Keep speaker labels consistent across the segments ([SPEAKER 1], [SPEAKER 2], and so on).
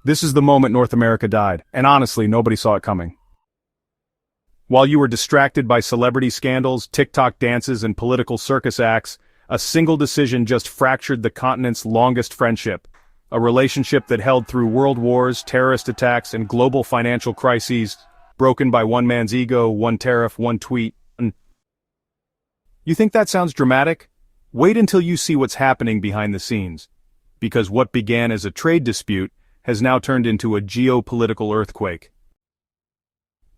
[SPEAKER 1] This is the moment North America died, and honestly, nobody saw it coming. While you were distracted by celebrity scandals, TikTok dances, and political circus acts, a single decision just fractured the continent's longest friendship. A relationship that held through world wars, terrorist attacks, and global financial crises, broken by one man's ego, one tariff, one tweet. You think that sounds dramatic? Wait until you see what's happening behind the scenes. Because what began as a trade dispute has now turned into a geopolitical earthquake.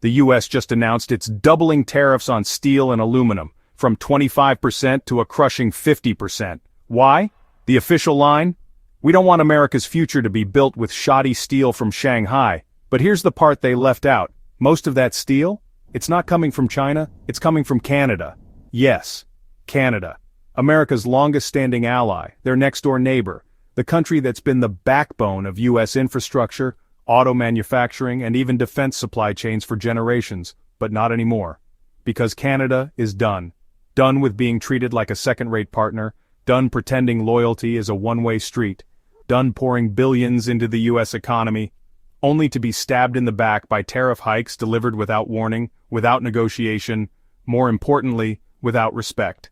[SPEAKER 1] The U.S. just announced it's doubling tariffs on steel and aluminum, from 25% to a crushing 50%. Why? The official line? We don't want America's future to be built with shoddy steel from Shanghai. But here's the part they left out. Most of that steel? It's not coming from China, it's coming from Canada. Yes, Canada. America's longest-standing ally, their next-door neighbor, the country that's been the backbone of U.S. infrastructure, auto manufacturing, and even defense supply chains for generations, but not anymore. Because Canada is done. Done with being treated like a second-rate partner, done pretending loyalty is a one-way street, done pouring billions into the U.S. economy, only to be stabbed in the back by tariff hikes delivered without warning, without negotiation, more importantly, without respect.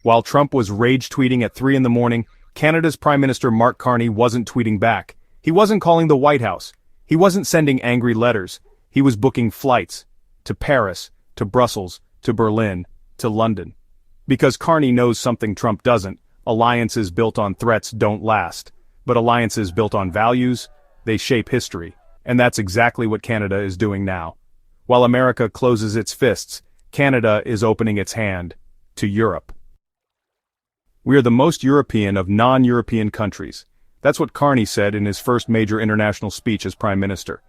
[SPEAKER 1] While Trump was rage-tweeting at 3 a.m, Canada's Prime Minister Mark Carney wasn't tweeting back. He wasn't calling the White House. He wasn't sending angry letters. He was booking flights to Paris, to Brussels, to Berlin, to London. Because Carney knows something Trump doesn't. Alliances built on threats don't last. But alliances built on values, they shape history. And that's exactly what Canada is doing now. While America closes its fists, Canada is opening its hand to Europe. We are the most European of non-European countries. That's what Carney said in his first major international speech as Prime Minister.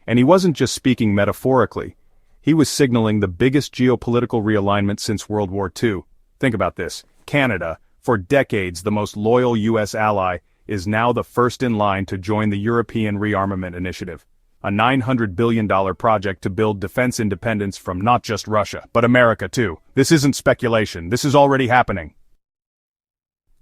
[SPEAKER 1] And he wasn't just speaking metaphorically. He was signaling the biggest geopolitical realignment since World War II. Think about this. Canada, for decades the most loyal U.S. ally, is now the first in line to join the European Rearmament Initiative, a $900 billion project to build defense independence from not just Russia, but America too. This isn't speculation. This is already happening.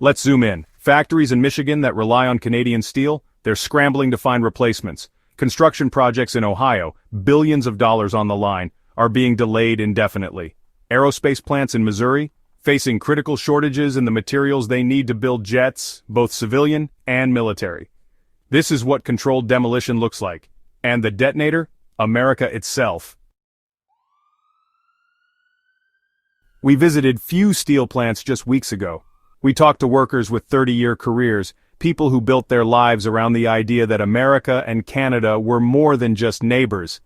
[SPEAKER 1] Let's zoom in. Factories in Michigan that rely on Canadian steel, they're scrambling to find replacements. Construction projects in Ohio, billions of dollars on the line, are being delayed indefinitely. Aerospace plants in Missouri, facing critical shortages in the materials they need to build jets, both civilian and military. This is what controlled demolition looks like. And the detonator? America itself. We visited few steel plants just weeks ago. We talked to workers with 30-year careers, people who built their lives around the idea that America and Canada were more than just neighbors.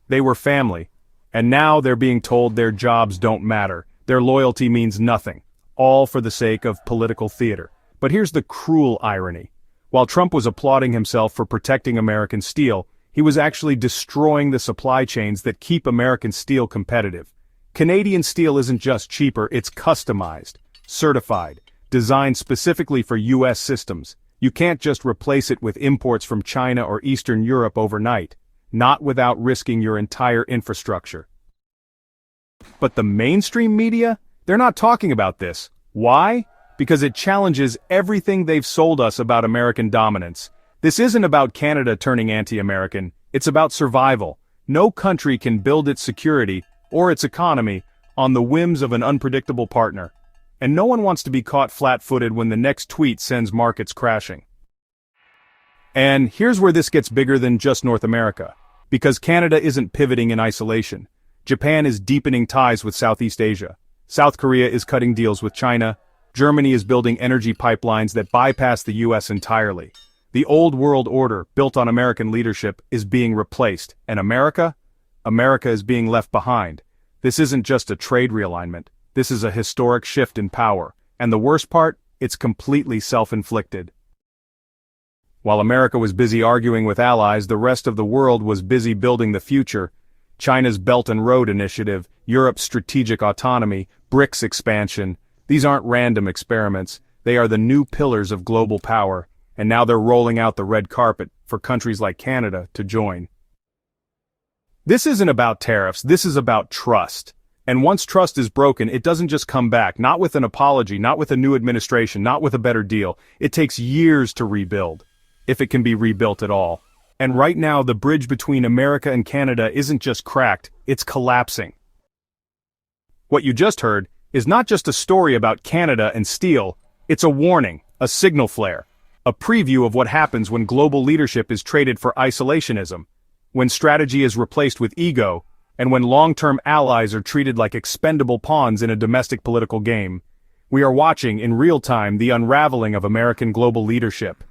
[SPEAKER 1] They were family. And now they're being told their jobs don't matter. Their loyalty means nothing. All for the sake of political theater. But here's the cruel irony. While Trump was applauding himself for protecting American steel, he was actually destroying the supply chains that keep American steel competitive. Canadian steel isn't just cheaper, it's customized, certified, designed specifically for U.S. systems. You can't just replace it with imports from China or Eastern Europe overnight, not without risking your entire infrastructure. But the mainstream media? They're not talking about this. Why? Because it challenges everything they've sold us about American dominance. This isn't about Canada turning anti-American, it's about survival. No country can build its security, or its economy, on the whims of an unpredictable partner. And no one wants to be caught flat-footed when the next tweet sends markets crashing. And here's where this gets bigger than just North America. Because Canada isn't pivoting in isolation. Japan is deepening ties with Southeast Asia. South Korea is cutting deals with China. Germany is building energy pipelines that bypass the U.S. entirely. The old world order, built on American leadership, is being replaced. And America? America is being left behind. This isn't just a trade realignment. This is a historic shift in power. And the worst part? It's completely self-inflicted. While America was busy arguing with allies, the rest of the world was busy building the future. China's Belt and Road Initiative, Europe's strategic autonomy, BRICS expansion. These aren't random experiments. They are the new pillars of global power. And now they're rolling out the red carpet for countries like Canada to join. This isn't about tariffs, this is about trust. And once trust is broken, it doesn't just come back, not with an apology, not with a new administration, not with a better deal. It takes years to rebuild. if it can be rebuilt at all. And right now the bridge between America and Canada isn't just cracked, it's collapsing. What you just heard is not just a story about Canada and steel, it's a warning, a signal flare, a preview of what happens when global leadership is traded for isolationism, when strategy is replaced with ego, and when long-term allies are treated like expendable pawns in a domestic political game. We are watching, in real time, the unraveling of American global leadership.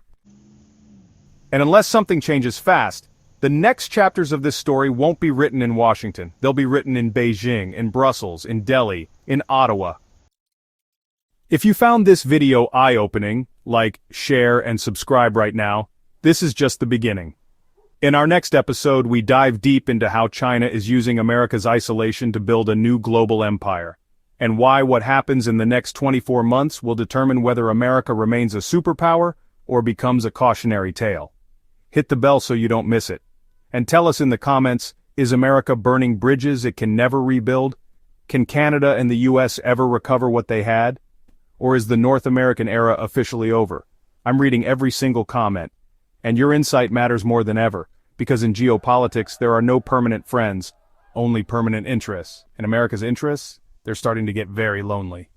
[SPEAKER 1] And unless something changes fast, the next chapters of this story won't be written in Washington. They'll be written in Beijing, in Brussels, in Delhi, in Ottawa. If you found this video eye-opening, like, share, and subscribe right now, this is just the beginning. In our next episode, we dive deep into how China is using America's isolation to build a new global empire, and why what happens in the next 24 months will determine whether America remains a superpower or becomes a cautionary tale. Hit the bell so you don't miss it. And tell us in the comments, is America burning bridges it can never rebuild? Can Canada and the U.S. ever recover what they had? Or is the North American era officially over? I'm reading every single comment. And your insight matters more than ever, because in geopolitics there are no permanent friends, only permanent interests. And America's interests, they're starting to get very lonely.